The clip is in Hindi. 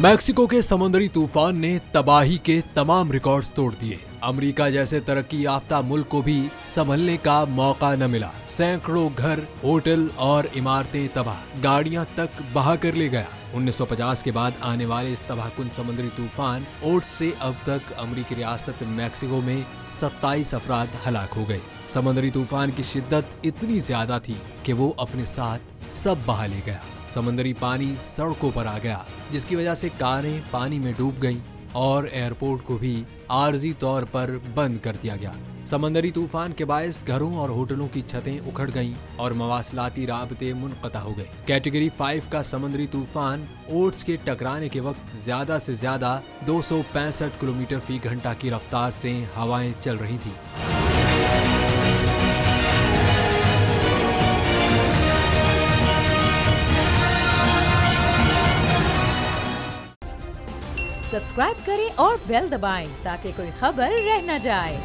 मैक्सिको के समुद्री तूफान ने तबाही के तमाम रिकॉर्ड्स तोड़ दिए। अमेरिका जैसे तरक्की याफ्ता मुल्क को भी संभलने का मौका न मिला। सैकड़ों घर, होटल और इमारतें तबाह, गाड़ियां तक बहा कर ले गया। 1950 के बाद आने वाले इस तबाहकुन समुद्री तूफान ओट्स से अब तक अमेरिकी रियासत मैक्सिको में 27 अफराद हलाक हो गए। समुद्री तूफान की शिद्दत इतनी ज्यादा थी कि वो अपने साथ सब बहा ले गया। समुद्री पानी सड़कों पर आ गया, जिसकी वजह से कारें पानी में डूब गईं और एयरपोर्ट को भी आर्जी तौर पर बंद कर दिया गया। समुद्री तूफान के बायस घरों और होटलों की छतें उखड़ गईं और मवासलाती राबते मुनक़ता हो गए। कैटेगरी 5 का समुद्री तूफान ओट्स के टकराने के वक्त ज्यादा से ज्यादा 265 किलोमीटर फी घंटा की रफ्तार से हवाएं चल रही थी। सब्सक्राइब करें और बेल दबाएं ताकि कोई खबर रह न जाए।